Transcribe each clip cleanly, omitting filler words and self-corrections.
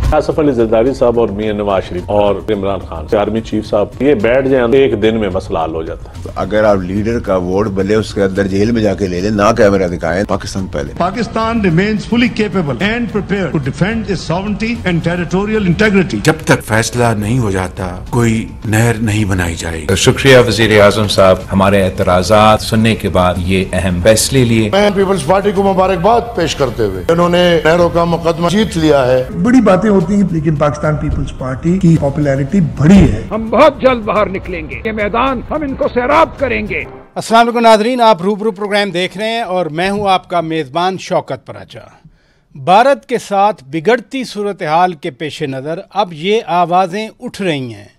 आसिफ अली जरदारी साहब और मियां नवाज शरीफ और इमरान खान आर्मी चीफ साहब ये बैठ जाए एक दिन में मसला हल हो जाता है। अगर आप लीडर का वोट बले उसके अंदर जेल में जाके ले लें, ना कैमरा दिखाएं, पाकिस्तान पहले। Pakistan remains fully capable and prepared to defend its sovereignty and territorial integrity. जब तक फैसला नहीं हो जाता कोई नहर नहीं बनाई जाएगी। शुक्रिया वजीर आजम साहब, हमारे एतराजात सुनने के बाद ये अहम फैसले लिए। मैं पीपल्स पार्टी को मुबारकबाद पेश करते हुए उन्होंने नहरों का मुकदमा जीत लिया है। बड़ी बातें होती हैं, लेकिन पाकिस्तान पीपल्स पार्टी की पॉपुलैरिटी बढ़ी है। हम बहुत जल्द बाहर निकलेंगे, ये मैदान हम इनको सैराब करेंगे। अस्सलाम वालेकुम नाज़रीन, आप रूबरू प्रोग्राम देख रहे हैं और मैं हूं आपका मेज़बान शौकत पराचा। भारत के साथ बिगड़ती सूरत हाल के पेश नज़र अब ये आवाज़ें उठ रही हैं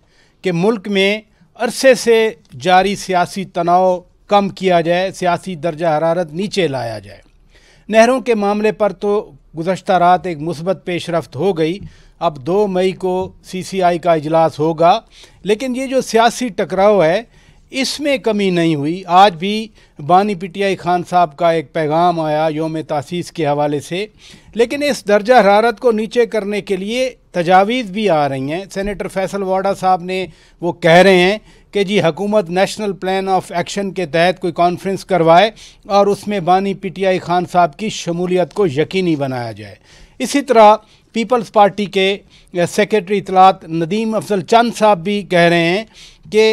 कि मुल्क में अरसे से जारी सियासी तनाव कम किया जाए, सियासी दर्जा हरारत नीचे लाया जाए। नहरों के मामले पर तो गुज़श्ता रात एक मुस्बत पेशरफ्त हो गई। अब 2 मई को CCI का इजलास होगा, लेकिन ये जो सियासी टकराव है इसमें कमी नहीं हुई। आज भी बानी PTI खान साहब का एक पैगाम आया योम तासीस के हवाले से, लेकिन इस दर्जा हरारत को नीचे करने के लिए तजावीज़ भी आ रही हैं। सेनेटर फैसल वाडा साहब ने वो कह रहे हैं कि जी हुकूमत नेशनल प्लान ऑफ एक्शन के तहत कोई कॉन्फ्रेंस करवाए और उसमें बानी PTI खान साहब की शमूलियत को यकीनी बनाया जाए। इसी तरह पीपल्स पार्टी के सेक्रेटरी इतलात नदीम अफजल चंद साहब भी कह रहे हैं कि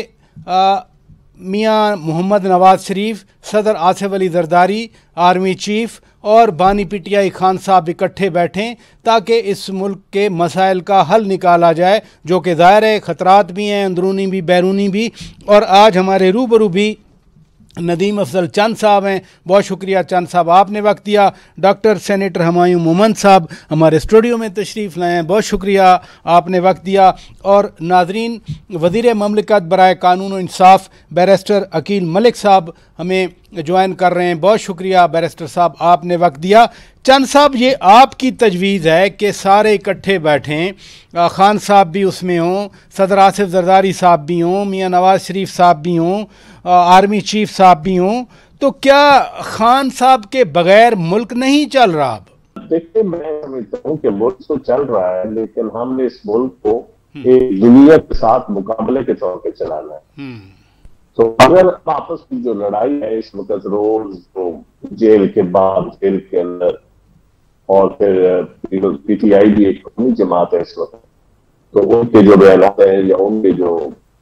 मियां मोहम्मद नवाज शरीफ, सदर आसिफ अली जरदारी, आर्मी चीफ और बानी PTI खान साहब इकट्ठे बैठें ताकि इस मुल्क के मसाइल का हल निकाला जाए, जो कि ज़ाहिर है ख़तरात भी हैं, अंदरूनी भी बैरूनी भी। और आज हमारे रूबरू भी नदीम अफजल चंद साहब हैं। बहुत शुक्रिया चंद साहब, आपने वक्त दिया। डॉक्टर सेनेटर हुमायूं मोहम्मद साहब हमारे स्टूडियो में तशरीफ़ लाए हैं, बहुत शुक्रिया, आपने वक्त दिया। और नाजरीन, वज़ीर ममलिकत बराए कानून और इंसाफ बैरिस्टर अकील मलिक साहब हमें ज्वाइन कर रहे हैं, बहुत शुक्रिया बैरिस्टर साहब, आपने वक्त दिया। चंद साहब, ये आपकी तजवीज़ है कि सारे इकट्ठे बैठें, खान साहब भी उसमें हों, सदर आसिफ जरदारी साहब भी हों, मियां नवाज शरीफ साहब भी हों, आर्मी चीफ साहब भी हों, तो क्या खान साहब के बगैर मुल्क नहीं चल रहा? अब देखिए, मैं समझता हूँ कि मुल्क तो चल रहा है, लेकिन हमने इस मुल्क को एक दुनिया के साथ मुकाबले के तौर पर चलाना है। तो अगर आपस की जो लड़ाई है इस वक्त, रोज तो जेल के बाद, जेल के अंदर, और फिर PTI भी एक अपनी जमात है इस वक्त, तो उनके जो बयान हैं या उनके जो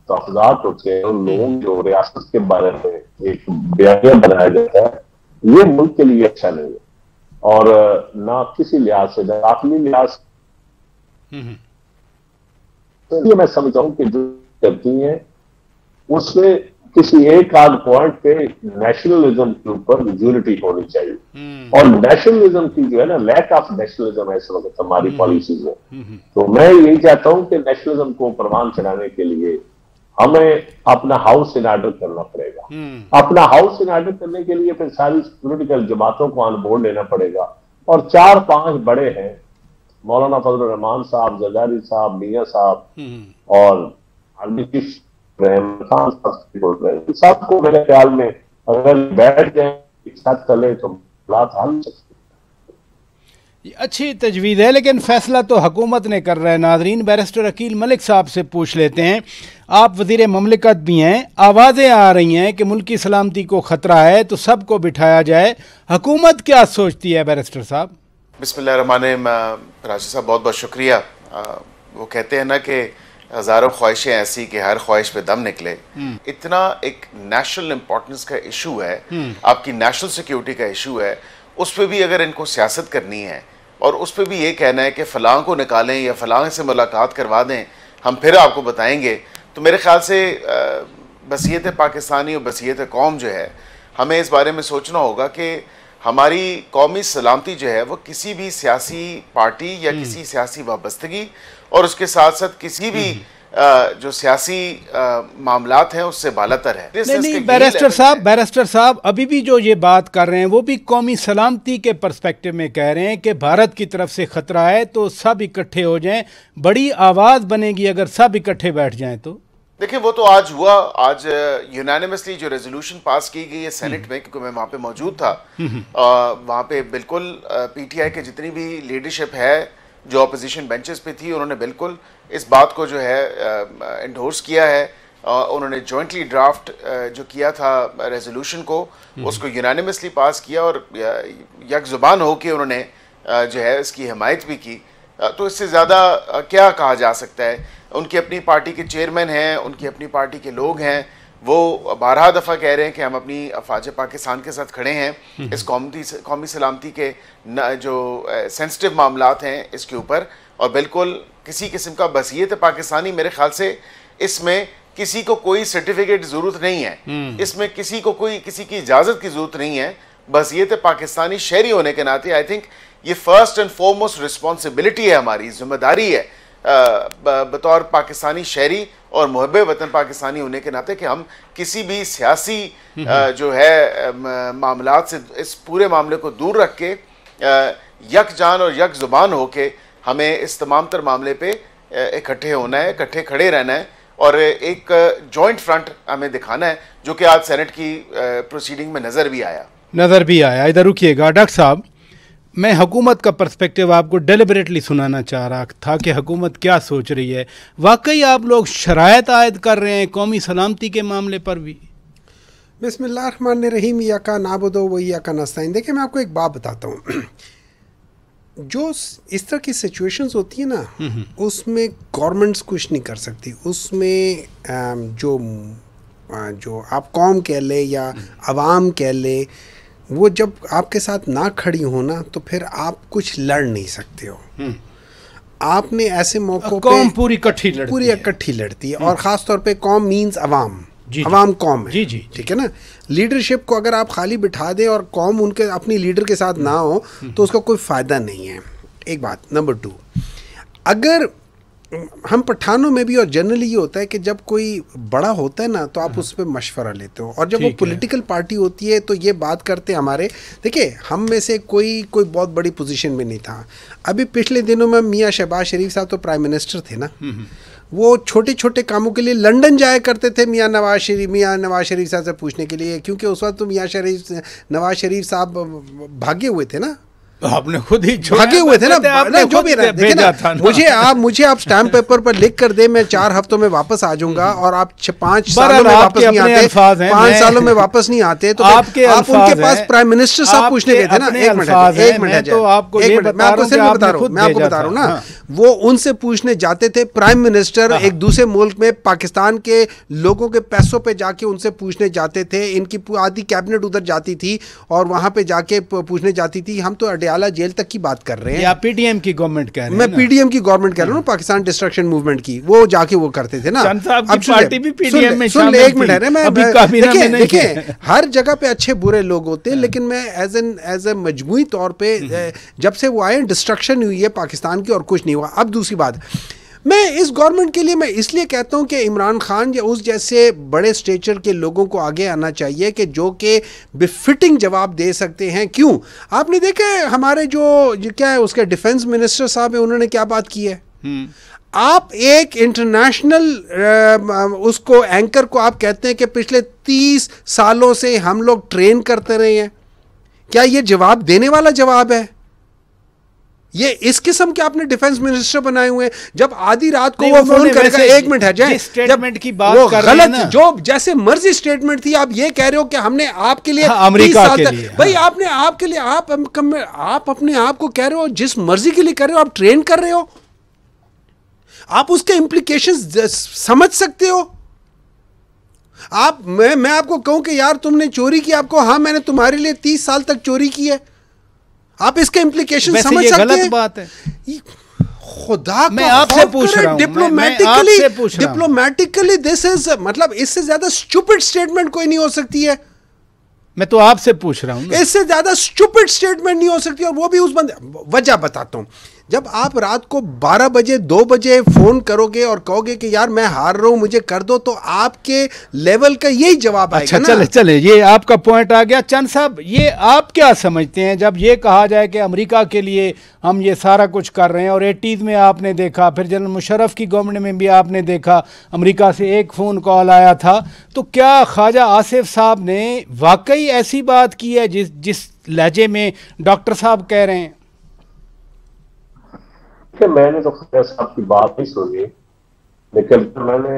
तहफात होते हैं, उन लोगों जो रियासत के बारे में एक बयानिया बनाया जाता है, ये मुल्क के लिए अच्छा नहीं है। और ना किसी लिहाज से, ना दाखिली लिहाज से, तो मैं समझता हूँ कि जो करती हैं उसमें किसी एक आध पॉइंट पे नेशनलिज्म के ऊपर यूनिटी होनी चाहिए। और नेशनलिज्म की जो है ना, लैक ऑफ नेशनलिज्म है इस वक्त हमारी पॉलिसीज में। तो मैं यही चाहता हूं कि नेशनलिज्म को परवान चढ़ाने के लिए हमें अपना हाउस इन ऑर्डर करना पड़ेगा। अपना हाउस इन ऑर्डर करने के लिए फिर सारी पॉलिटिकल जमातों को ऑन बोर्ड लेना पड़ेगा। और 4-5 बड़े हैं, मौलाना फजल रहमान साहब, जरदारी साहब, मियां साहब और आर्मी चीफ खान साहब, सबको मेरे ख्याल में अगर बैठ जाए एक साथ चले तो बात हल सकती। अच्छी तजवीज़ है, लेकिन फैसला तो हुकूमत ने कर रहा है। नाजरीन, बैरिस्टर अकील मलिक साहब से पूछ लेते हैं, आप वज़ीर ममलिकत भी हैं, आवाज़ें आ रही हैं कि मुल्क की सलामती को ख़तरा है तो सबको बिठाया जाए, हुकूमत क्या सोचती है बैरिस्टर साहब? बिस्मिल्लाहिर्रहमानिर्रहीम। राजा साहब बहुत बहुत शुक्रिया। वो कहते हैं ना कि हज़ारों ख्वाहिशें ऐसी कि हर ख्वाहिश पे दम निकले। इतना एक नेशनल इंपॉर्टेंस का इशू है, आपकी नेशनल सिक्योरिटी का इशू है, उस पर भी अगर इनको सियासत करनी है और उस पर भी ये कहना है कि फ़लाँ को निकालें या फ़लाँ से मुलाकात करवा दें, हम फिर आपको बताएंगे, तो मेरे ख्याल से बसीयत पाकिस्तानी और बसीयत कौम जो है, हमें इस बारे में सोचना होगा कि हमारी कौमी सलामती जो है वो किसी भी सियासी पार्टी या किसी सियासी वाबस्तगी और उसके साथ साथ किसी भी जो सियासी मामलात हैं उससे बालातर है। नहीं, बैरिस्टर साहब अभी भी जो ये बात कर रहे हैं वो भी कौमी सलामती के पर्सपेक्टिव में कह रहे हैं कि भारत की तरफ से ख़तरा है तो सब इकट्ठे हो जाएं, बड़ी आवाज़ बनेगी अगर सब इकट्ठे बैठ जाएं तो। देखिए, वो तो आज हुआ, आज यूनानिमसली जो रेजोल्यूशन पास की गई है सेनेट में, क्योंकि मैं वहाँ पे मौजूद था, वहाँ पे बिल्कुल PTI के जितनी भी लीडरशिप है जो अपोजिशन बेंचेस पे थी, उन्होंने बिल्कुल इस बात को जो है एंडोर्स किया है। उन्होंने जॉइंटली ड्राफ्ट जो किया था रेजोल्यूशन को, उसको यूनानिमसली पास किया और यक ज़ुबान हो के उन्होंने जो है इसकी हिमायत भी की। तो इससे ज़्यादा क्या कहा जा सकता है। उनकी अपनी पार्टी के चेयरमैन हैं, उनकी अपनी पार्टी के लोग हैं, वो 12 दफ़ा कह रहे हैं कि हम अपनी अफवाज पाकिस्तान के साथ खड़े हैं इस कौमी सलामती के जो सेंसिटिव मामलात हैं इसके ऊपर। और बिल्कुल किसी किस्म का बसीयत पाकिस्तानी, मेरे ख्याल से इसमें किसी को कोई सर्टिफिकेट की ज़रूरत नहीं है, इसमें किसी को कोई किसी की इजाज़त की ज़रूरत नहीं है। बसीयत पाकिस्तानी शहरी होने के नाते आई थिंक ये फर्स्ट एंड फॉरमोस्ट रिस्पॉन्सिबिलिटी है, हमारी जिम्मेदारी है बतौर पाकिस्तानी शहरी और मुहब्बे वतन पाकिस्तानी होने के नाते कि हम किसी भी सियासी जो है मामलात से इस पूरे मामले को दूर रख के यकजान और यक ज़ुबान होके हमें इस तमाम तर मामले पे इकट्ठे होना है, इकट्ठे खड़े रहना है और एक जॉइंट फ्रंट हमें दिखाना है, जो कि आज सेनेट की प्रोसीडिंग में नज़र भी आया। इधर रुकिएगा डॉक्टर साहब, मैं हुकूमत का पर्सपेक्टिव आपको डेलिबरेटली सुनाना चाह रहा था कि हुकूमत क्या सोच रही है। वाकई आप लोग शरायत आयद कर रहे हैं कौमी सलामती के मामले पर भी? बिस्मिल्लाहिर्रहमानिर्रहीम, या का नाबुदो व या का नस्ताइन। देखिए, मैं आपको एक बात बताता हूँ, जो इस तरह की सिचुएशंस होती है ना, उसमें गवर्नमेंट्स कुछ नहीं कर सकती। उसमें जो आप कौम कह ले या अवाम कह ले, वो जब आपके साथ ना खड़ी हो ना, तो फिर आप कुछ लड़ नहीं सकते हो। आपने ऐसे मौक़ों पे कौम पूरी इकट्ठी लड़ती है और ख़ास तौर पे कौम मीन्स अवाम, अवाम कौम है, ठीक है ना। लीडरशिप को अगर आप खाली बिठा दें और कौम उनके अपनी लीडर के साथ ना हो तो उसका कोई फ़ायदा नहीं है, एक बात। नंबर 2, अगर हम पठानों में भी और जनरली ये होता है कि जब कोई बड़ा होता है ना तो आप उस पर मशवरा लेते हो, और जब वो पॉलिटिकल पार्टी होती है तो ये बात करते हमारे, देखिए हम में से कोई बहुत बड़ी पोजीशन में नहीं था। अभी पिछले दिनों में मियाँ शहबाज शरीफ साहब तो प्राइम मिनिस्टर थे ना, वो छोटे छोटे कामों के लिए लंदन जाया करते थे मियाँ नवाज शरीफ साहब से पूछने के लिए, क्योंकि उस वक्त तो मियाँ नवाज शरीफ साहब भागे हुए थे ना, आपने खुद ही भागे हुए थे ना, जो भी रहा। मुझे आप स्टैम्प पेपर पर लिख कर दे, मैं 4 हफ्तों में वापस आ जाऊंगा, और आप 5 सालों में वापस नहीं आते, 5 सालों में वापस नहीं आते, तो आप उनके पास प्राइम मिनिस्टर साहब पूछने गए थे ना। एक मिनट मैं आपको बता रहा हूँ ना, वो उनसे पूछने जाते थे। प्राइम मिनिस्टर एक दूसरे मुल्क में पाकिस्तान के लोगों के पैसों पे जाके उनसे पूछने जाते थे। इनकी आधी कैबिनेट उधर जाती थी और वहां पे जाके पूछने जाती थी। हम तो अडयाला जेल तक की बात कर रहे हैं, या पीडीएम की गवर्नमेंट कह रहे हैं। मैं पीडीएम की गवर्नमेंट कह रहा हूँ, पाकिस्तान डिस्ट्रक्शन मूवमेंट की, वो जाके वो करते थे ना। अब पार्टी भी पीडीएम में सुन ले, एक मिनट है ना, मैं देखिए हर जगह पे अच्छे बुरे लोग होते हैं, लेकिन मैं एज ए मजमूई तौर पे जब से वो आए डिस्ट्रक्शन हुई है पाकिस्तान की और कुछ नहीं हुआ। अब दूसरी बात, मैं इस गवर्नमेंट के लिए मैं इसलिए कहता हूं कि इमरान खान या उस जैसे बड़े स्टेचर के लोगों को आगे आना चाहिए कि जो कि बेफिटिंग जवाब दे सकते हैं। क्यों? आपने देखा हमारे जो क्या है उसके डिफेंस मिनिस्टर साहब है, उन्होंने क्या बात की है। आप एक इंटरनेशनल उसको एंकर को आप कहते हैं कि पिछले 30 सालों से हम लोग ट्रेन करते रहे हैं। क्या ये जवाब देने वाला जवाब है? ये इस किस्म के आपने डिफेंस मिनिस्टर बनाए हुए हैं। जब आधी रात को वो फोन करेगा, एक मिनट है जाए, स्टेटमेंट की बात वो कर रहे हैं ना, गलत जो जैसे मर्जी स्टेटमेंट थी, आप ये कह रहे हो कि हमने आपके लिए अमेरिका के लिए, भाई आपने आपके लिए आप अपने आप को कह रहे हो जिस मर्जी के लिए कर रहे हो, आप ट्रेन कर रहे हो, आप उसके इंप्लीकेशंस समझ सकते हो। आप मैं आपको कहूं कि यार तुमने चोरी की, आपको हाँ मैंने तुम्हारे लिए 30 साल तक चोरी की है, आप इसके इंप्लीकेशन समझ सकते हैं। गलत बात है। खुदा मैं आपसे पूछ रहा हूं, डिप्लोमेटिकली दिस इज, मतलब इससे ज्यादा स्टूपिड स्टेटमेंट कोई नहीं हो सकती है। मैं तो आपसे पूछ रहा हूं, इससे ज्यादा स्टूपिड स्टेटमेंट नहीं हो सकती। और वो भी उस बंदे, वजह बताता हूं, जब आप रात को 12 बजे 2 बजे फोन करोगे और कहोगे कि यार मैं हार रहा हूं मुझे कर दो, तो आपके लेवल का यही जवाब आएगा ना। चले ये आपका पॉइंट आ गया। चंद साहब, ये आप क्या समझते हैं जब ये कहा जाए कि अमेरिका के लिए हम ये सारा कुछ कर रहे हैं, और 80s में आपने देखा, फिर जनरल मुशर्रफ की गवर्नमेंट में भी आपने देखा अमेरिका से एक फ़ोन कॉल आया था, तो क्या ख्वाजा आसिफ साहब ने वाकई ऐसी बात की है जिस लहजे में डॉक्टर साहब कह रहे हैं? कि मैंने तो ख्वाजा साहब की बात नहीं सुनी, लेकिन मैंने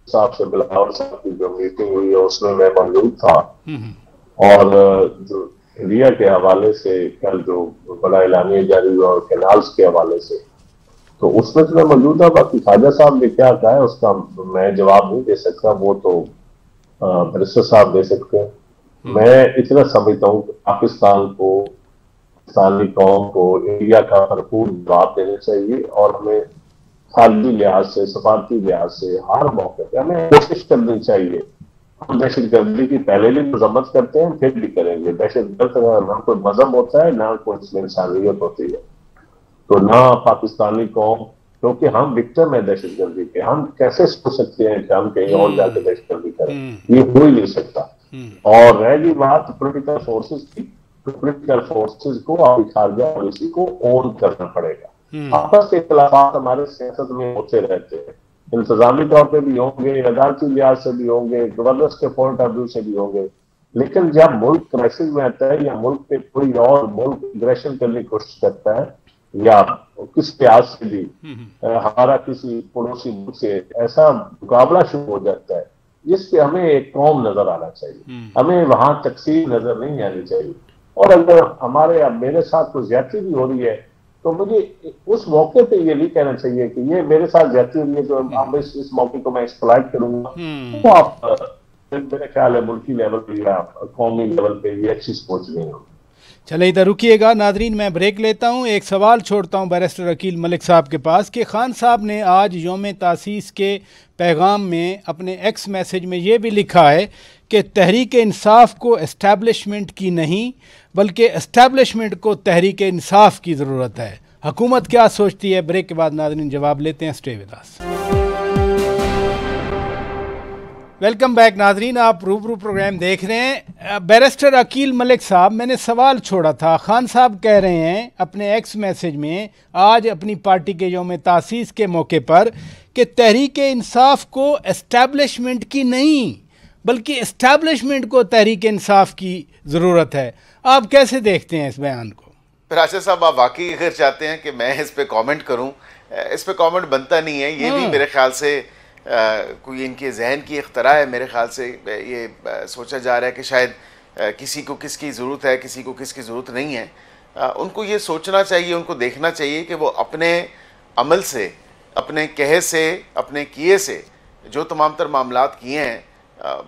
साहब से बिलावल साहब की जो मीटिंग हुई है उसमें मैं मौजूद था, और जो इंडिया के हवाले से कल जो बड़ा एलानिया जारी हुआ और कैनाल्स के हवाले से, तो उसमें तो मैं मौजूद था। बाकी ख्वाजा साहब ने क्या कहा है उसका मैं जवाब नहीं दे सकता, वो तो बैरिस्टर साहब दे सकते हैं। मैं इतना समझता हूँ कि पाकिस्तान को, पाकिस्तानी कौम को इंडिया का भरपूर जवाब देना चाहिए, और हमें खारजी लिहाज से, सफारती लिहाज से हर मौके पर हमें कोशिश करनी चाहिए। हम दहशतगर्दी की पहले भी मजम्मत करते हैं, फिर भी करेंगे। दहशतगर्द ना कोई मजहब होता है, ना कोई इसमें इंसानियत होती है। तो ना पाकिस्तानी कौम, क्योंकि हम विक्टिम है दहशतगर्दी के, हम कैसे सोच सकते हैं कि हम कहीं और जाकर दहशतगर्दी करें, ये हो ही नहीं सकता। और रह गई बात पोलिटिकल फोर्सेस की, तो पोलिटिकल फोर्सेस को और खारजा पॉलिसी को ओन करना पड़ेगा। आपस के इख्तिलाफात हमारे सियासत में होते रहते हैं, इंतजामी तौर पर भी होंगे, अदालती लिहाज से भी होंगे, गवर्नेंस के पॉइंट ऑफ व्यू से भी होंगे, लेकिन जब मुल्क क्राइसिस में आता है या मुल्क पे कोई और मुल्क अग्रेशन करने की कोशिश करता है, या किस लिहाज से भी हमारा किसी पड़ोसी मुल्क से ऐसा मुकाबला शुरू हो जाता है जिससे हमें एक कौम नजर आना चाहिए, हमें वहां तकसीम नजर नहीं आनी चाहिए। और अगर हमारे अब मेरे साथ कोई ज्यादती भी हो रही है तो मुझे उस मौके पे ये नहीं कहना चाहिए कि ये मेरे साथ ज्यादती हो रही है तो अब इस मौके को मैं एक्सप्लॉइट करूंगा। तो आप मेरे ख्याल है मुल्की लेवल पे या कौमी लेवल पे ये अच्छी सोच नहीं होगी। चले इधर रुकिएगा नादरीन, मैं ब्रेक लेता हूँ। एक सवाल छोड़ता हूँ बैरिस्टर अकील मलिक साहब के पास कि खान साहब ने आज यौम तासीस के पैगाम में अपने एक्स मैसेज में ये भी लिखा है कि तहरीक इंसाफ को एस्टैब्लिशमेंट की नहीं बल्कि एस्टैब्लिशमेंट को तहरीक इंसाफ की ज़रूरत है। हुकूमत क्या सोचती है? ब्रेक के बाद नादरीन जवाब लेते हैं। Stay with us. Welcome back Nadreen, आप रूबरू प्रोग्राम देख रहे हैं। बैरिस्टर अकील मलिक साहब, मैंने सवाल छोड़ा था, खान साहब कह रहे हैं अपने एक्स मैसेज में आज अपनी पार्टी के यौम तासीस के मौके पर कि तहरीक इंसाफ को एस्टैब्लिशमेंट की नहीं बल्कि एस्टैब्लिशमेंट को तहरीक इंसाफ की ज़रूरत है। आप कैसे देखते हैं इस बयान को? राशिद साहब, आप वाकई अगर चाहते हैं कि मैं इस पे कमेंट करूं, इस पे कमेंट बनता नहीं है। ये भी मेरे ख्याल से कोई इनके जहन की इख्तरा है। मेरे ख्याल से ये सोचा जा रहा है कि शायद किसी को किसकी ज़रूरत है, किसी को किसकी ज़रूरत नहीं है। उनको ये सोचना चाहिए, उनको देखना चाहिए कि वो अपने अमल से, अपने कहे से, अपने किए से जो तमाम तर मामलात किए हैं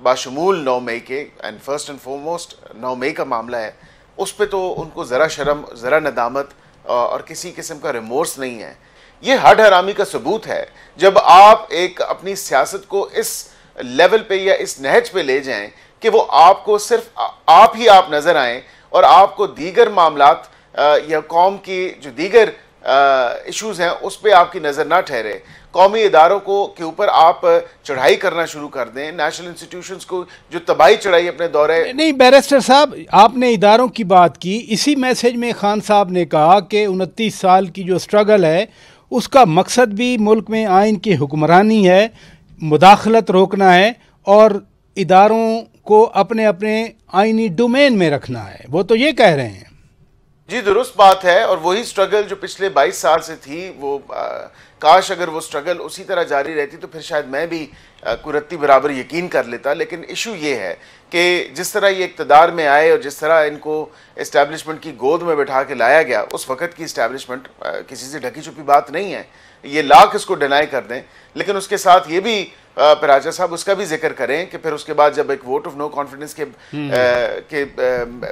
बाशमूल 9 मई के, एंड फर्स्ट एंड फॉरमोस्ट 9 मई का मामला है, उस पर तो उनको ज़रा शर्म, ज़रा नदामत और किसी किस्म का रिमोर्स नहीं है। ये हड हरामी का सबूत है जब आप एक अपनी सियासत को इस लेवल पे या इस नहज पे ले जाएं कि वो आपको सिर्फ आप ही आप नज़र आएँ और आपको दीगर मामलात या कौम की जो दीगर इश्यूज़ हैं उस पर आपकी नज़र ना ठहरे। कौमी इदारों को के ऊपर आप चढ़ाई करना शुरू कर दें, नेशनल इंस्टीट्यूशंस को जो तबाही चढ़ाई अपने दौरे। नहीं बैरिस्टर साहब, आपने इदारों की बात की, इसी मैसेज में खान साहब ने कहा कि 29 साल की जो स्ट्रगल है उसका मकसद भी मुल्क में आइन की हुक्मरानी है, मुदाखलत रोकना है और इदारों को अपने अपने आइनी डोमेन में रखना है। वो तो ये कह रहे हैं। जी दुरुस्त बात है, और वही स्ट्रगल जो पिछले 22 साल से थी, वो काश अगर वो स्ट्रगल उसी तरह जारी रहती तो फिर शायद मैं भी कुरत्ती बराबर यकीन कर लेता। लेकिन इशू ये है कि जिस तरह ये इक़्तिदार में आए और जिस तरह इनको इस्टेब्लिशमेंट की गोद में बैठा के लाया गया, उस वक़्त की इस्टेब्लिशमेंट किसी से ढकी छुपी बात नहीं है, ये लाख इसको डिनाई कर दें। लेकिन उसके साथ ये भी राजा साहब उसका भी जिक्र करें कि फिर उसके बाद जब एक वोट ऑफ नो कॉन्फिडेंस के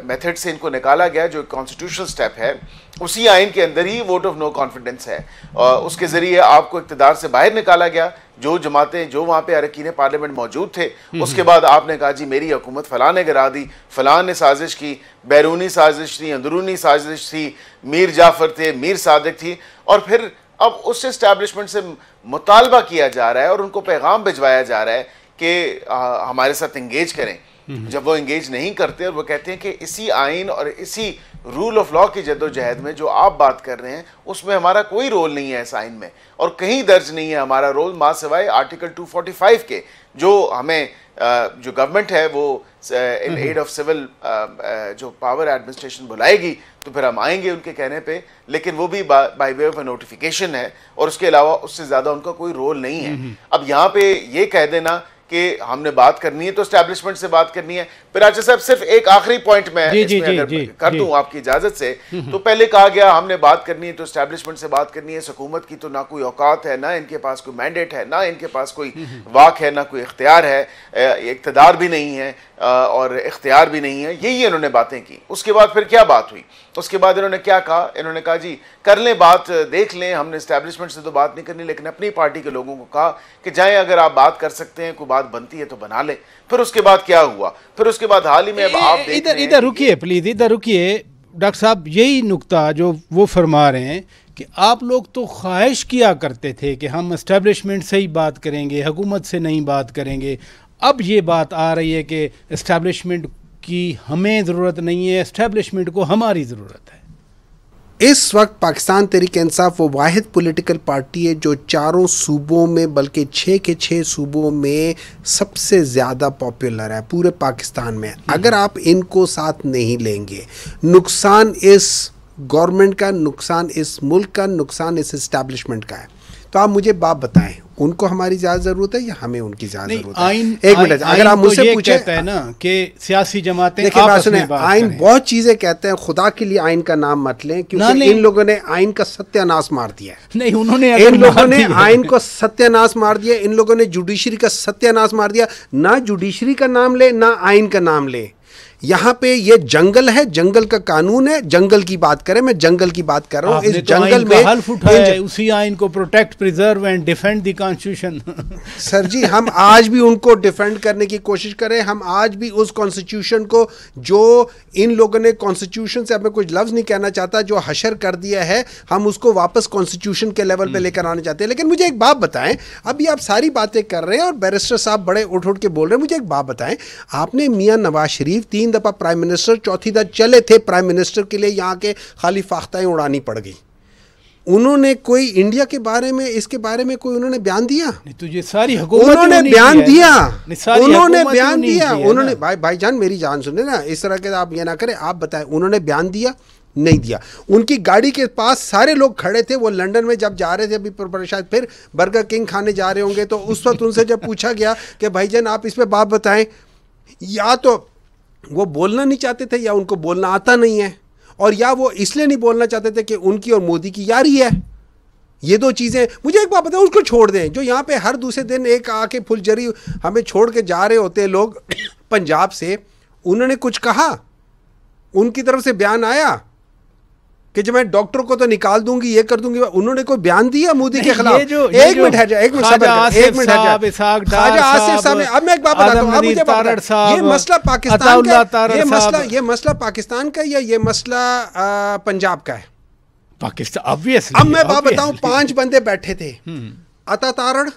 मेथड से इनको निकाला गया, जो कॉन्स्टिट्यूशनल स्टेप है, उसी आइन के अंदर ही वोट ऑफ नो कॉन्फिडेंस है, और उसके ज़रिए आपको इक़्तिदार से बाहर निकाला गया। जो जमातें, जो वहाँ पे अरकान पार्लियामेंट मौजूद थे, उसके बाद आपने कहा जी मेरी हुकूमत फ़लाँ ने गिरा दी, फ़लाँ ने साजिश की, बैरूनी साजिश थी, अंदरूनी साजिश थी, मीर जाफ़र थे, मीर सादिक थी, और फिर अब उस इस्टेब्लिशमेंट से मुतालबा किया जा रहा है और उनको पैगाम भिजवाया जा रहा है कि हमारे साथ इंगेज करें। जब वो इंगेज नहीं करते और वो कहते हैं कि इसी आइन और इसी रूल ऑफ लॉ की जद्दोजहद में जो आप बात कर रहे हैं उसमें हमारा कोई रोल नहीं है इस आइन में, और कहीं दर्ज नहीं है हमारा रोल, मां सिवाय आर्टिकल 245 के, जो हमें जो गवर्नमेंट है वो इन एड ऑफ सिविल जो पावर एडमिनिस्ट्रेशन बुलाएगी तो फिर हम आएंगे उनके कहने पे, लेकिन वो भी बाय वे ऑफ नोटिफिकेशन है और उसके अलावा उससे ज़्यादा उनका कोई रोल नहीं है। अब यहाँ पे ये कह देना कि हमने बात करनी है तो एस्टैब्लिशमेंट से बात करनी है। फिर राजा साहब सिर्फ एक आखिरी पॉइंट में कर दूं आपकी इजाजत से, तो पहले कहा गया हमने बात करनी है तो एस्टैब्लिशमेंट से बात करनी है। हुकूमत की तो ना कोई औकात है, ना इनके पास कोई मैंडेट है, ना इनके पास कोई वाक है, ना कोई इख्तियार है, इख्तियार भी नहीं है और इख्तियार भी नहीं है। यही इन्होंने बातें की। उसके बाद फिर क्या बात हुई? उसके बाद इन्होंने क्या कहा? इन्होंने कहा जी कर लें बात, देख लें, हमने एस्टैब्लिशमेंट से तो बात नहीं करनी, लेकिन अपनी पार्टी के लोगों को कहा कि जाएं, अगर आप बात कर सकते हैं, कोई बात बनती है तो बना लें। फिर उसके बाद क्या हुआ? फिर उसके बाद हाल ही में अब आप इधर रुकिए प्लीज, इधर रुकिए डॉक्टर साहब। यही नुक्ता जो वो फरमा रहे हैं कि आप लोग तो ख्वाहिश किया करते थे कि हम एस्टैब्लिशमेंट से ही बात करेंगे, हुकूमत से नहीं बात करेंगे। अब ये बात आ रही है कि एस्टैब्लिशमेंट की हमें ज़रूरत नहीं है, एस्टैब्लिशमेंट को हमारी ज़रूरत है। इस वक्त पाकिस्तान तहरीक इंसाफ वो वाहिद पॉलिटिकल पार्टी है जो चारों सूबों में, बल्कि 6 के 6 सूबों में सबसे ज़्यादा पॉपुलर है पूरे पाकिस्तान में। अगर आप इनको साथ नहीं लेंगे, नुकसान इस गवर्नमेंट का, नुकसान इस मुल्क का, नुकसान इस इस्टेब्लिशमेंट का है। तो आप मुझे बात बताएं, उनको हमारी ज़्यादा ज़रूरत है या हमें उनकी ज़्यादा ज़रूरत है? एक मिनट, अगर आप मुझसे पूछे, कहता है ना कि सियासी जमातें, देखिए बात सुने, आइन बहुत चीज़ें कहते हैं, खुदा के लिए आइन का नाम मत लें, क्योंकि इन लोगों ने आइन का सत्यानाश मार दिया है। नहीं, उन्होंने इन लोगों ने आइन को सत्यानाश मार दिया, इन लोगों ने जुडिशरी का सत्यानाश मार दिया। ना जुडिशरी का नाम ले, ना आइन का नाम ले। यहाँ पे ये जंगल है, जंगल का कानून है, जंगल की बात करें, मैं जंगल की बात कर रहा हूँ। इस जंगल में हल्फ उठाया है, उसी आइन को protect, preserve and defend the constitution. Sir जी, हम आज भी उनको डिफेंड करने की कोशिश करें। हम आज भी उस कॉन्स्टिट्यूशन को, जो इन लोगों ने कॉन्स्टिट्यूशन से, अब मैं कुछ लफ्ज़ नहीं कहना चाहता, जो हशर कर दिया है, हम उसको वापस कॉन्स्टिट्यूशन के लेवल पे लेकर आना चाहते हैं। लेकिन मुझे एक बात बताएं, अभी आप सारी बातें कर रहे हैं और बैरिस्टर साहब बड़े उठ उठ के बोल रहे हैं, मुझे एक बात बताएं, आपने मियां नवाज शरीफ 3 दफ़ा प्राइम मिनिस्टर, चौथी दफा चले थे प्राइम मिनिस्टर के लिए, यहाँ के खाली फाख्ताएं उड़ानी पड़ गई। उन्होंने कोई इंडिया के बारे में, इसके बारे में कोई उन्होंने बयान दिया? नहीं, तो ये सारी हुकूमत उन्होंने बयान दिया, उन्होंने बयान दिया, उन्होंने, भाईजान मेरी जान सुने ना, इस तरह के आप ये ना करें, आप बताएं उन्होंने बयान दिया? नहीं दिया। उनकी गाड़ी के पास सारे लोग खड़े थे, वो लंदन में जब जा रहे थे, अभी शायद फिर बर्गर किंग खाने जा रहे होंगे, तो उस वक्त उनसे जब पूछा गया कि भाईजान आप इस पर बात बताएं, या तो वो बोलना नहीं चाहते थे, या उनको बोलना आता नहीं है, और या वो इसलिए नहीं बोलना चाहते थे कि उनकी और मोदी की यारी है। ये 2 चीज़ें। मुझे एक बात बताओ, उसको छोड़ दें, जो यहाँ पे हर दूसरे दिन एक आके फुलझड़ी हमें छोड़ के जा रहे होते हैं लोग पंजाब से, उन्होंने कुछ कहा? उनकी तरफ से बयान आया कि जब मैं डॉक्टर को तो निकाल दूंगी, ये कर दूंगी? उन्होंने कोई बयान दिया मोदी के खिलाफ? एक मिनट है, एक मिनट सबर, एक मिनट है। ख्वाजा आसिफ साहब, अब मैं एक बात बताता हूँ, अब मुझे ये मसला पाकिस्तान का, ये मसला पाकिस्तान का या ये मसला पंजाब का है? पाकिस्तान ऑब्वियसली। अब मैं बात बताऊं, 5 बंदे बैठे थे, अता तारड़,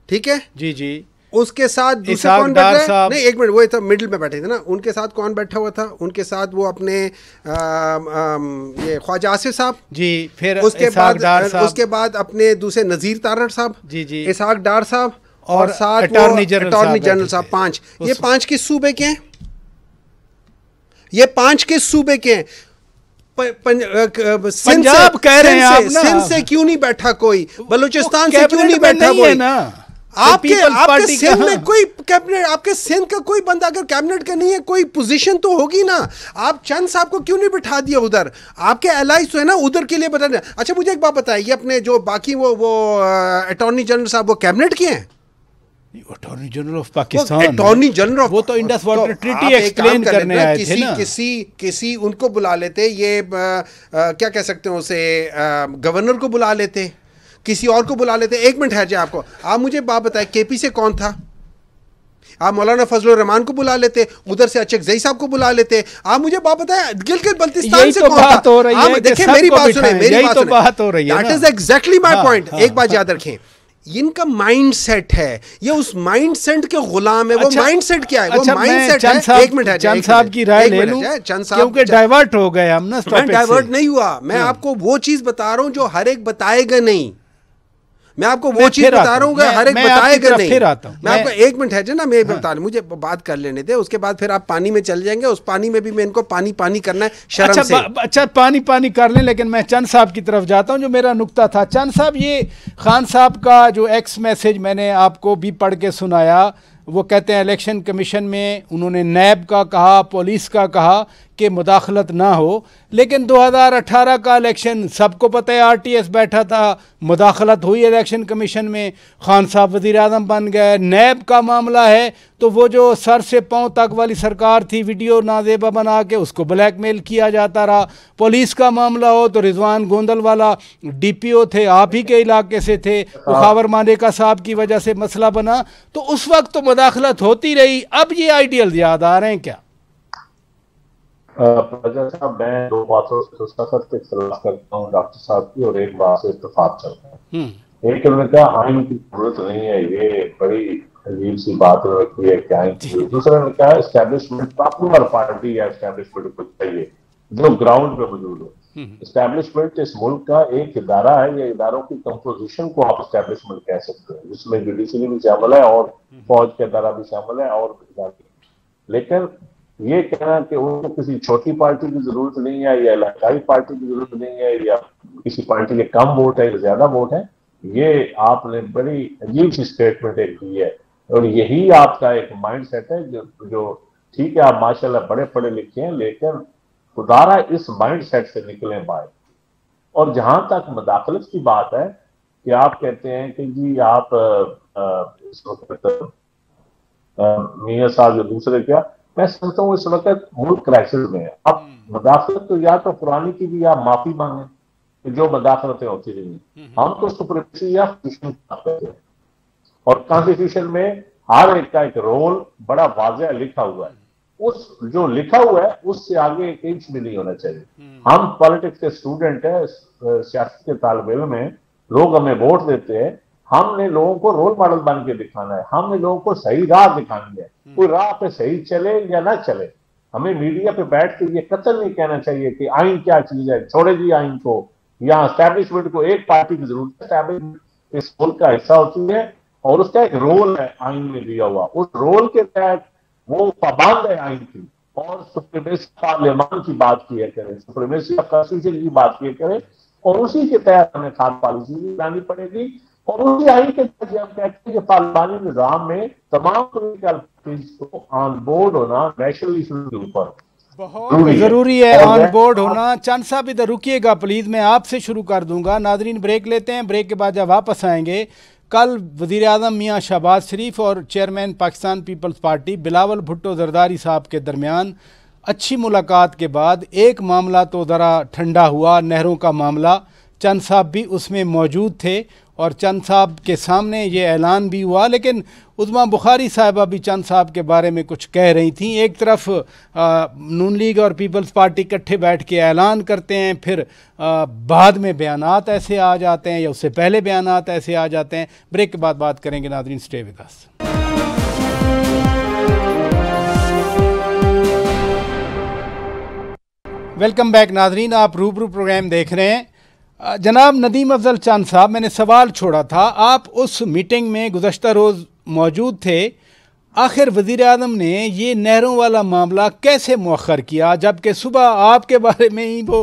ठीक है जी जी, उसके साथ दूसरे कौन बैठा है? नहीं, एक मिनट, वो था मिडिल में बैठे थे ना, उनके साथ कौन बैठा हुआ था? उनके साथ वो अपने ये ख्वाजा आसिफ साहब जी, फिर उसके बाद अपने दूसरे नज़ीर तारड़ साहब जी जी, इसहाक डार साहब, और साथ अटॉर्नी जनरल साहब। 5, ये 5 किस सूबे के हैं? ये 5 किस सूबे के हैं? पंजाब कह रहे हैं आप ना। सिंध से क्यों नहीं बैठा कोई? बलूचिस्तान से क्यों नहीं बैठा कोई? आपके सिंध में कोई कैबिनेट, आपके सिंध का कोई बंदा अगर कैबिनेट का नहीं है, कोई पोजीशन तो होगी ना। आप चंद साहब को क्यों नहीं बिठा दिया उधर? आपके एलाइज तो है ना उधर के लिए बताने। अच्छा मुझे एक बात बताइए, ये अपने जो बाकी वो अटॉर्नी जनरल साहब, वो कैबिनेट के हैं? Attorney general of Pakistan, attorney general of, वो तो इंडस वाटर ट्रीटी एक्सप्लेन करने आए थे ना। किसी उनको बुला लेते, ये क्या कह सकते हैं उसे, गवर्नर को बुला लेते, किसी और को बुला लेते। एक मिनट है जी, आपको आप मुझे बात बताएं, केपी से कौन था? आप मौलाना फजलुर रहमान को बुला लेते, उधर से अचकजई साहब को बुला लेते। आप मुझे बात बताएं, गिलगित बल्तिस्तान से कौन था? देखिए मेरी बात सुने, मेरी बात हो रही है, that is exactly my point. एक बात याद रखें, इनका माइंड सेट है, ये उस माइंड सेट के गुलाम है। वो माइंड सेट क्या है? वो माइंड सेट है। एक मिनट है, चंद साहब की राय ले लूं, क्योंकि डाइवर्ट हो गए हम ना। मैं डाइवर्ट नहीं हुआ, मैं आपको वो चीज बता रहा हूं जो हर एक बताएगा नहीं। मैं आपको वो चीज बता रहा हूँ, हर एक बताएगा नहीं। फिर आता हूँ मैं आपको, एक मिनट है ना, मैं बता रहा, मुझे बात कर लेने दे, उसके बाद फिर आप पानी में चल जाएंगे। उस पानी में भी मैं इनको पानी पानी करना है शर्म से। अच्छा पानी पानी कर लें, लेकिन मैं चंद साहब की तरफ जाता हूं। जो मेरा नुक्ता था, चंद साहब, ये खान साहब का जो एक्स मैसेज मैंने आपको भी पढ़ के सुनाया, वो कहते हैं इलेक्शन कमीशन में उन्होंने नैब का कहा, पुलिस का कहा कि मुदाखलत ना हो, लेकिन 2018 का इलेक्शन सबको पता है, आरटीएस बैठा था, मुदाखलत हुई इलेक्शन कमीशन में, खान साहब वज़ीर आज़म बन गए। नैब का मामला है तो वो जो सर से पांव तक वाली सरकार थी, वीडियो नाजेबा बना के उसको ब्लैकमेल किया जाता रहा। पुलिस का मामला हो तो रिजवान गोंदल वाला डीपीओ थे, आप ही के इलाके से थे, खावर मानेका साहब की वजह से मसला बना, तो उस वक्त तो मुदाखलत होती रही। अब ये आइडियल याद आ रहे हैं क्या? साहब, मैं दो बातों से सख्त इख्तिलाफ करता हूँ डॉक्टर साहब की, और एक बात से इत्तेफाक चलता है। एक उन्होंने कहा आइन की जरूरत नहीं है, ये बड़ी अजीब सी बात रखी है कि आइन की। दूसरा ने कहा एस्टैब्लिशमेंट, पॉपुलर पार्टी या एस्टैब्लिशमेंट को चाहिए जो ग्राउंड पे मौजूद हो। एस्टैब्लिशमेंट इस मुल्क का एक इदारा है, या इदारों की कंपोजिशन को आप एस्टैब्लिशमेंट कह सकते हैं, जिसमें जुडिशरी भी शामिल है और फौज का इदारा भी शामिल है और इदारे। लेकिन ये कहना कि उनको किसी छोटी पार्टी की जरूरत नहीं है, या इलाकाई पार्टी की जरूरत नहीं है, या किसी पार्टी के कम वोट है या ज्यादा वोट है, ये आपने बड़ी अजीब सी स्टेटमेंट एक की है। और यही आपका एक माइंड सेट है जो ठीक है, आप माशाल्लाह बड़े पढ़े लिखे हैं, लेकिन खुदारा इस माइंड सेट से निकले बाहर। और जहां तक मुदाखलत की बात है कि आप कहते हैं कि जी आप इस वक्त मियां साहब जो दूसरे क्या, मैं समझता हूँ इस वक्त मुल्क क्राइसिस में है। अब मुदाखलत तो या तो पुरानी की भी आप माफी मांगे कि जो मुदाखलतें होती रही, हम तो सुप्रीमेसी या करते हैं, और कॉन्स्टिट्यूशन में हर एक का एक रोल बड़ा वाज़ेह लिखा हुआ है। उस जो लिखा हुआ है उससे आगे एक इंच भी नहीं होना चाहिए। हम पॉलिटिक्स के स्टूडेंट हैं, सियासत के तालिब इल्म हैं, लोग हमें वोट देते हैं, हमने लोगों को रोल मॉडल बन के दिखाना है, हमने लोगों को सही राह दिखानी है। कोई राह पे सही चले या ना चले, हमें मीडिया पे बैठ के ये कतई नहीं कहना चाहिए कि आइन क्या चीज है, छोड़े जी आइन को, या एस्टैब्लिशमेंट को एक पार्टी की जरूरत है। एस्टैब्लिशमेंट इस मुल्क का हिस्सा होती है और उसका एक रोल है आइन में दिया हुआ, उस रोल के तहत वो पाबंद है आइन की। और सुप्रीमेसी पार्लियामान की बात किया करें, सुप्रीमेसी ऑफ कॉन्स्टिट्यूशन की बात किया करें, और उसी के तहत हमें खाद पॉलिसी भी लानी पड़ेगी। और उसी आइन के तहत हम कहते हैं कि पार्लियामानी निजाम में तमाम पॉलिटिकल पार्टीज को ऑन बोर्ड होना नेशनल इशू के ऊपर बहुत जरूरी है, ऑन बोर्ड होना। चंद साहब इधर रुकिएगा प्लीज, मैं आपसे शुरू कर दूंगा। नाजरीन ब्रेक लेते हैं, ब्रेक के बाद जब वापस आएंगे, कल वज़ीर आज़म मियाँ शहबाज शरीफ और chairman Pakistan Peoples Party Bilawal Bhutto Zardari साहब के दरमियान अच्छी मुलाकात के बाद एक मामला तो ज़रा ठंडा हुआ, नहरों का मामला। चंद साहब भी उसमें मौजूद थे और चंद साहब के सामने ये ऐलान भी हुआ, लेकिन उज़मा बुखारी साहिबा भी चंद साहब के बारे में कुछ कह रही थी। एक तरफ नून लीग और पीपल्स पार्टी इकट्ठे बैठ के ऐलान करते हैं, फिर बाद में बयानात ऐसे आ जाते हैं या उससे पहले बयानात ऐसे आ जाते हैं। ब्रेक के बाद बात करेंगे। नाज़रीन stay with us. Welcome back नाज़रीन, आप रूबरू प्रोग्राम देख रहे हैं। जनाब नदीम अफजल चंद साहब, मैंने सवाल छोड़ा था, आप उस मीटिंग में गुज़श्ता रोज़ मौजूद थे। आखिर वज़ीर आज़म ने ये नहरों वाला मामला कैसे मौखर किया, जबकि सुबह आपके बारे में ही वो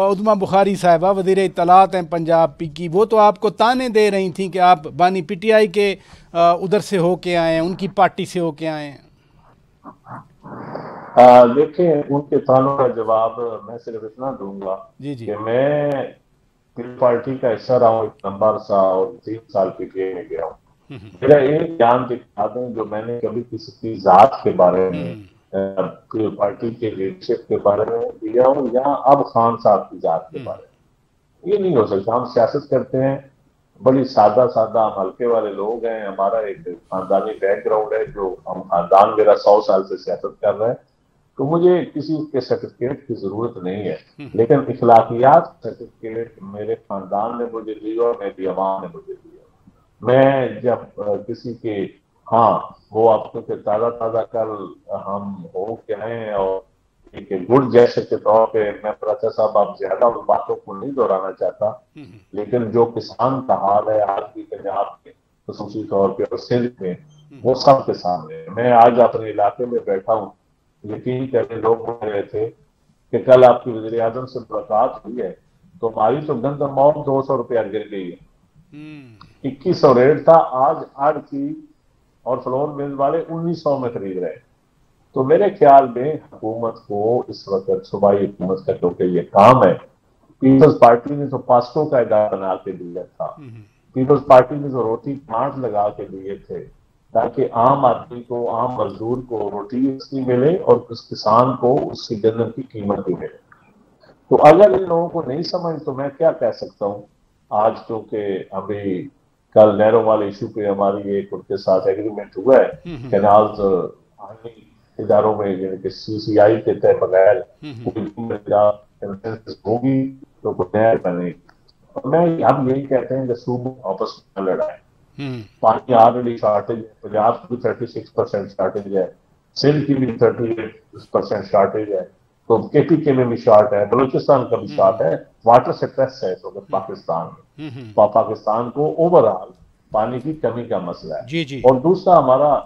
उज़मा बुखारी साहिबा वज़ीर इत्तलात हैं पंजाब की, वो तो आपको ताने दे रही थी कि आप बानी पीटीआई के उधर से होके आए हैं, उनकी पार्टी से होके आए हैं। देखिए, उनके तानों का जवाब मैं सिर्फ इतना दूंगा कि मैं पार्टी का हिस्सा रहा हूँ एक लंबा अरसा और 3 साल पीटीआई में गया हूँ। मेरा एक ज्ञान दिखा दें जो मैंने कभी किसी की जात के बारे में, पार्टी के लीडरशिप के बारे में दिया हूँ, या अब खान साहब की जात के बारे में, ये नहीं हो सकता। हम सियासत करते हैं, बड़ी सादा सादा हम हल्के वाले लोग हैं, हमारा एक खानदानी बैकग्राउंड है, जो हम खानदान मेरा 100 साल से सियासत कर रहे हैं, तो मुझे किसी के सर्टिफिकेट की जरूरत नहीं है। लेकिन इखलाकियात सर्टिफिकेट मेरे खानदान ने मुझे दी और मेरी अवाम ने मुझे दिया। मैं जब किसी के, हाँ वो आपको ताज़ा ताज़ा कल हम हो के आए और एक गुड़ जैसे के तौर पे मैं पराचा साहब आप ज्यादा उन बातों को नहीं दोहराना चाहता, लेकिन जो किसान का हाल है आज भी पंजाब में खसूसी तौर पे और सिंध में, वो सबके सामने है। मैं आज अपने इलाके में बैठा हूँ, यकीन करें लोग बोल रहे थे कि कल आपकी वज़ीर आज़म से मुलाकात हुई है तो हमारी तो गंदम 200 रुपया गिर गई है, 2100 रेट था, आज आड़ की और फ्लोर मिल वाले 1900 में खरीद रहे हैं। तो मेरे ख्याल में हुकूमत को इस वक्त सूबाई हुकूमत का क्योंकि ये काम है, पीपल्स पार्टी ने तो पास्टो का इदारा बना के दिया था, पीपल्स पार्टी ने तो रोटी पांच लगा के दिए थे ताकि आम आदमी को, आम मजदूर को रोटी उसकी मिले और उस किसान को उसकी गंदम की कीमत भी मिले। तो अगर इन लोगों को नहीं समझ तो मैं क्या कह सकता हूँ। आज क्योंकि अभी कल नहरों वाले इशू पे हमारी एक उनके साथ एग्रीमेंट हुआ है, कैनाल्स इदारों में यानी कि CCI के तय बगैर होगी तो नहर बनेगी। मैं हम यही कहते हैं कि सूबे आपस में लड़ाए, पानी ऑलरेडी शॉर्टेज है, पंजाब की 36% शॉर्टेज है, सिंध की भी 38% शॉर्टेज है, तो KPK में भी शॉर्ट है, बलूचिस्तान का भी शॉर्ट है, वाटर स्ट्रेस है तो पाकिस्तान में, पाकिस्तान को ओवरऑल पानी की कमी का मसला है। जी। और दूसरा हमारा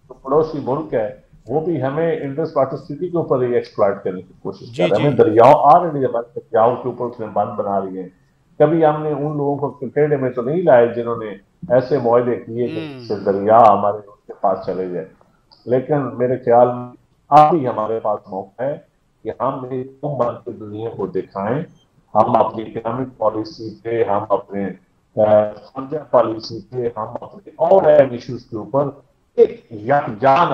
जो पड़ोसी मुल्क है वो भी हमें इंडस वाटर सिटी के ऊपर ही एक्सप्लॉइट करने की कोशिश कर रहे हैं। हमें दरियाओं ऑलरेडी हमारे दरियाओं के ऊपर उसने बंद बना लिए हैं। कभी हमने उन लोगों को टेढ़े में तो नहीं लाए जिन्होंने ऐसे मुआहदे किए कि दरिया हमारे उनके पास चले जाए, लेकिन मेरे ख्याल में अभी हमारे पास मौका है कि हम बन के दुनिया को दिखाएं, हम अपनी इकोनॉमिक पॉलिसी पे, हम अपने खर्चा पॉलिसी पे, हम अपने और अहम इश्यूज के ऊपर यकजान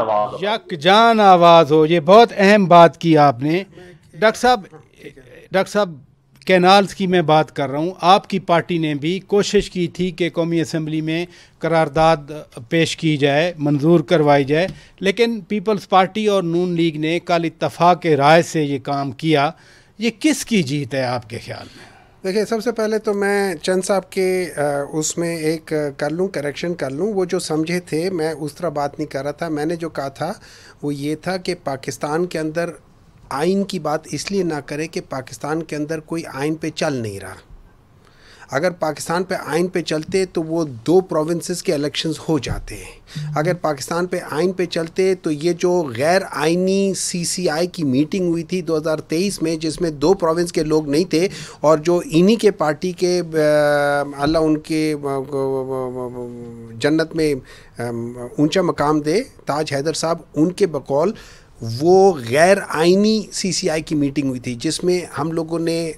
आवाज हो। ये बहुत अहम बात की आपने डॉक्टर साहब कैनाल्स की मैं बात कर रहा हूँ। आपकी पार्टी ने भी कोशिश की थी कि कौमी असम्बली में करारदाद पेश की जाए, मंजूर करवाई जाए, लेकिन पीपल्स पार्टी और नून लीग ने कल इत्तफाक राय से ये काम किया। ये किसकी जीत है आपके ख्याल में? देखिए, सबसे पहले तो मैं चंद साहब के उसमें एक करेक्शन कर लूँ। वो जो समझे थे मैं उस तरह बात नहीं कर रहा था। मैंने जो कहा था वो ये था कि पाकिस्तान के अंदर आइन की बात इसलिए ना करें कि पाकिस्तान के अंदर कोई आइन पे चल नहीं रहा। अगर पाकिस्तान पे आइन पे चलते तो वो 2 प्रोविंसेस के इलेक्शंस हो जाते हैं। अगर पाकिस्तान पे आइन पे चलते तो ये जो गैर आइनी CCI की मीटिंग हुई थी 2023 में, जिसमें 2 प्रोविंस के लोग नहीं थे और जो इन्हीं के पार्टी के अल्लाह उनके जन्नत में ऊंचा मकाम दे, ताज हैदर साहब, उनके बकौल वो गैर आइनी CCI की मीटिंग हुई थी जिसमें हम लोगों ने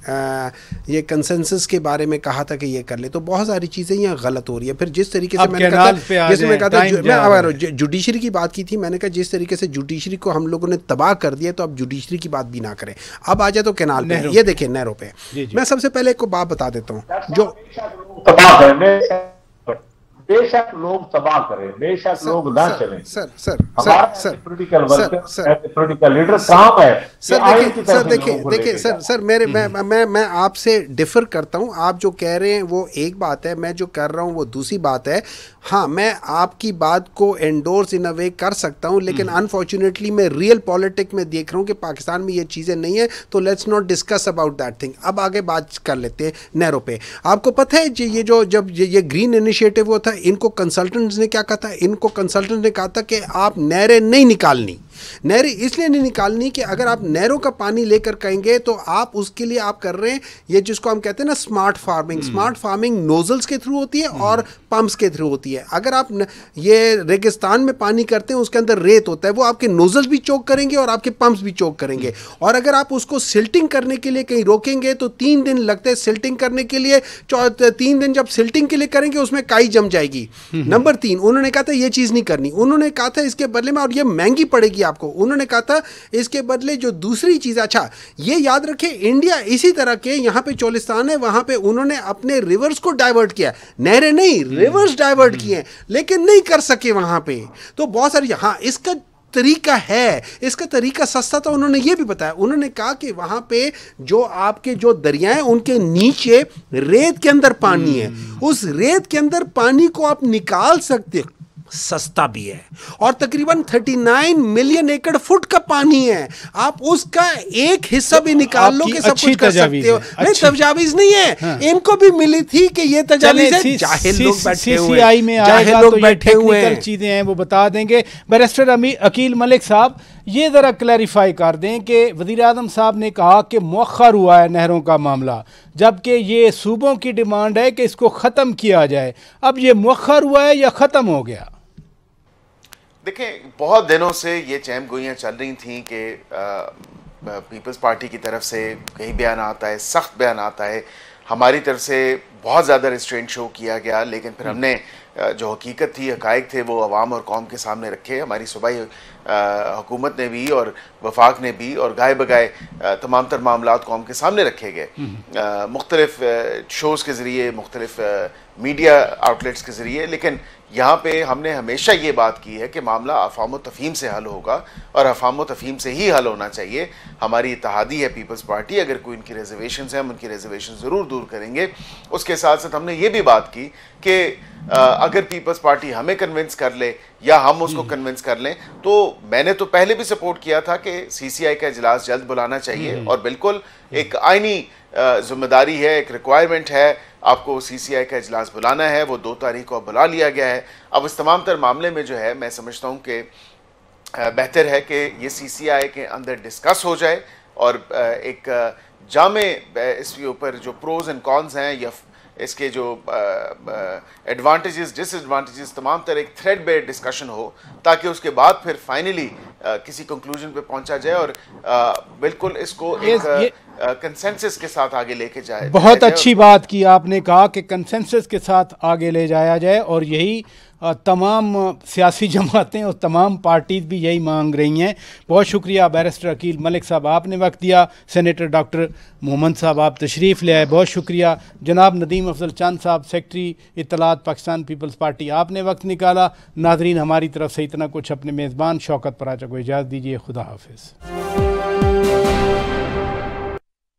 ये कंसेंसस के बारे में कहा था कि ये कर ले। तो बहुत सारी चीज़ें यहाँ गलत हो रही है। फिर जिस तरीके से मैंने कहा था, जैसे मैं कहा था, मैं जुडिशरी की बात की थी, मैंने कहा जिस तरीके से जुडिशरी को हम लोगों ने तबाह कर दिया तो अब जुडिशरी की बात भी ना करें। अब आ जाए तो कैनाल पे, ये देखिए नहरों पे। मैं सबसे पहले एक बात बता देता हूँ, जो बेशक लोग तबाह करें, बेशक लोग ना चलें, सर पॉलिटिकल लीडर काम है। सर मेरे मैं आपसे डिफर करता हूं। आप जो कह रहे हैं वो एक बात है, मैं जो कर रहा हूं वो दूसरी बात है। हाँ, मैं आपकी बात को एंडोर्स इन अ वे कर सकता हूं, लेकिन अनफॉर्चुनेटली मैं रियल पॉलिटिक्स में देख रहा हूं कि पाकिस्तान में ये चीज़ें नहीं है, तो let's not discuss about that thing. अब आगे बात कर लेते हैं नहरों पे। आपको पता है ये जो जब ये ग्रीन इनिशिएटिव हुआ था, इनको कंसल्टेंट्स ने क्या कहा था? इनको कंसल्टेंट ने कहा था कि आप नहरें नहीं निकालनी। नहरें इसलिए नहीं निकालनी कि अगर आप नहरों का पानी लेकर कहेंगे तो आप उसके लिए आप कर रहे हैं ये जिसको हम कहते हैं ना smart farming. Smart farming nozzles के थ्रू होती है और पंप्स के थ्रू होती है। अगर आप ये रेगिस्तान में पानी करते हैं, उसके अंदर रेत होता है, वो आपके नोजल्स भी चोक करेंगे और आपके पंप्स भी चोक करेंगे। और अगर आप उसको सिल्टिंग करने के लिए कहीं रोकेंगे तो 3 दिन लगते हैं सिल्टिंग करने के लिए। 3 दिन जब सिल्टिंग के लिए करेंगे उसमें काई जम जाएगी। नंबर 3, उन्होंने कहा था ये चीज़ नहीं करनी। उन्होंने कहा था इसके बदले में, और ये महंगी पड़ेगी आपको, उन्होंने कहा था इसके बदले जो दूसरी चीज़, अच्छा ये याद रखें, इंडिया इसी तरह के यहाँ पे चोलिस्तान है, वहाँ पे उन्होंने अपने रिवर्स को डाइवर्ट किया, नहरें नहीं रिवर्स डाइवर्ट किए, लेकिन नहीं कर सके वहाँ पे। तो बहुत सारी, हाँ इसका तरीका है, इसका तरीका सस्ता था। उन्होंने ये भी बताया, उन्होंने कहा कि वहाँ पे जो आपके जो दरिया हैं उनके नीचे रेत के अंदर पानी है, उस रेत के अंदर पानी को आप निकाल सकते सस्ता भी है और तकरीबन 39 मिलियन एकड़ फुट का पानी है। आप उसका एक हिस्सा भी निकाल लो कि सब कुछ कर सकते हो। नहीं, तजावीज नहीं है। हाँ। इनको भी मिली थी कि ये तजावीज है। जाहिल लोग बैठे हुए हैं, में आएगा तो ये टेक्निकल चीजें हैं वो बता देंगे। बैरिस्टर अकील मलिक साहब, ये जरा क्लैरिफाई कर दें कि वज़ीर आज़म साहब ने कहा कि मुअख्खर हुआ है नहरों का मामला, जबकि ये सूबों की डिमांड है कि इसको ख़त्म किया जाए। अब ये मुअख्खर हुआ है या ख़त्म हो गया? देखें, बहुत दिनों से ये चहमगोइयाँ चल रही थी कि पीपल्स पार्टी की तरफ से कई बयान आता है, सख्त बयान आता है, हमारी तरफ से बहुत ज़्यादा रिस्ट्रेंट शो किया गया, लेकिन फिर हमने जो हकीकत थी, हकायक थे, वो अवाम और कौम के सामने रखे। हमारी सूबाई हुकूमत ने भी और वफाक ने भी और गाए बगाए तमाम तर मामलात कौम के सामने रखे गए मुख्तलिफ शोज़ के ज़रिए, मुख्तलिफ मीडिया आउटलेट्स के ज़रिए। लेकिन यहाँ पे हमने हमेशा ये बात की है कि मामला अफ़ाम व तफ़हीम से हल होगा और अफ़ाम व तफ़हीम से ही हल होना चाहिए। हमारी इत्तेहादी है पीपल्स पार्टी, अगर कोई उनकी रिजर्वेशन है हम उनकी रिजर्वेशन ज़रूर दूर करेंगे। उसके साथ साथ हमने ये भी बात की कि अगर पीपल्स पार्टी हमें कन्विंस कर ले या हम उसको कन्विंस कर लें, तो मैंने तो पहले भी सपोर्ट किया था कि CCI का इजलास जल्द बुलाना चाहिए और बिल्कुल एक आईनी जिम्मेदारी है, एक रिक्वायरमेंट है, आपको CCI का इजलास बुलाना है। वो 2 तारीख को बुला लिया गया है। अब इस तमाम तर मामले में जो है मैं समझता हूँ कि बेहतर है कि ये CCI के अंदर डिस्कस हो जाए और एक जामे इसके ऊपर जो प्रोज एंड कॉन्स हैं या इसके जो एडवांटेजेस डिसएडवांटेजेस तमाम तरह एक थ्रेड बेस्ड डिस्कशन हो, ताकि उसके बाद फिर फाइनली किसी कंक्लूजन पे पहुंचा जाए और बिल्कुल इसको एक कंसेंसस के साथ आगे लेके जाए। बहुत अच्छी बात की आपने, कहा कि कंसेंसस के साथ आगे ले जाया जाए और यही तमाम सियासी जमातें और तमाम पार्टीज भी यही मांग रही हैं। बहुत शुक्रिया बैरिस्टर अकील मलिक साहब, आपने वक्त दिया। सेनेटर डॉक्टर मोहम्मद साहब, आप तशरीफ़ ले आए, बहुत शुक्रिया। जनाब नदीम अफजल चंद साहब, सेक्रेटरी इत्तलात पाकिस्तान पीपल्स पार्टी, आपने वक्त निकाला। नाजरीन, हमारी तरफ से इतना कुछ। अपने मेज़बान शौकत पराचा को इजाज़त दीजिए। खुदा हाफिज़।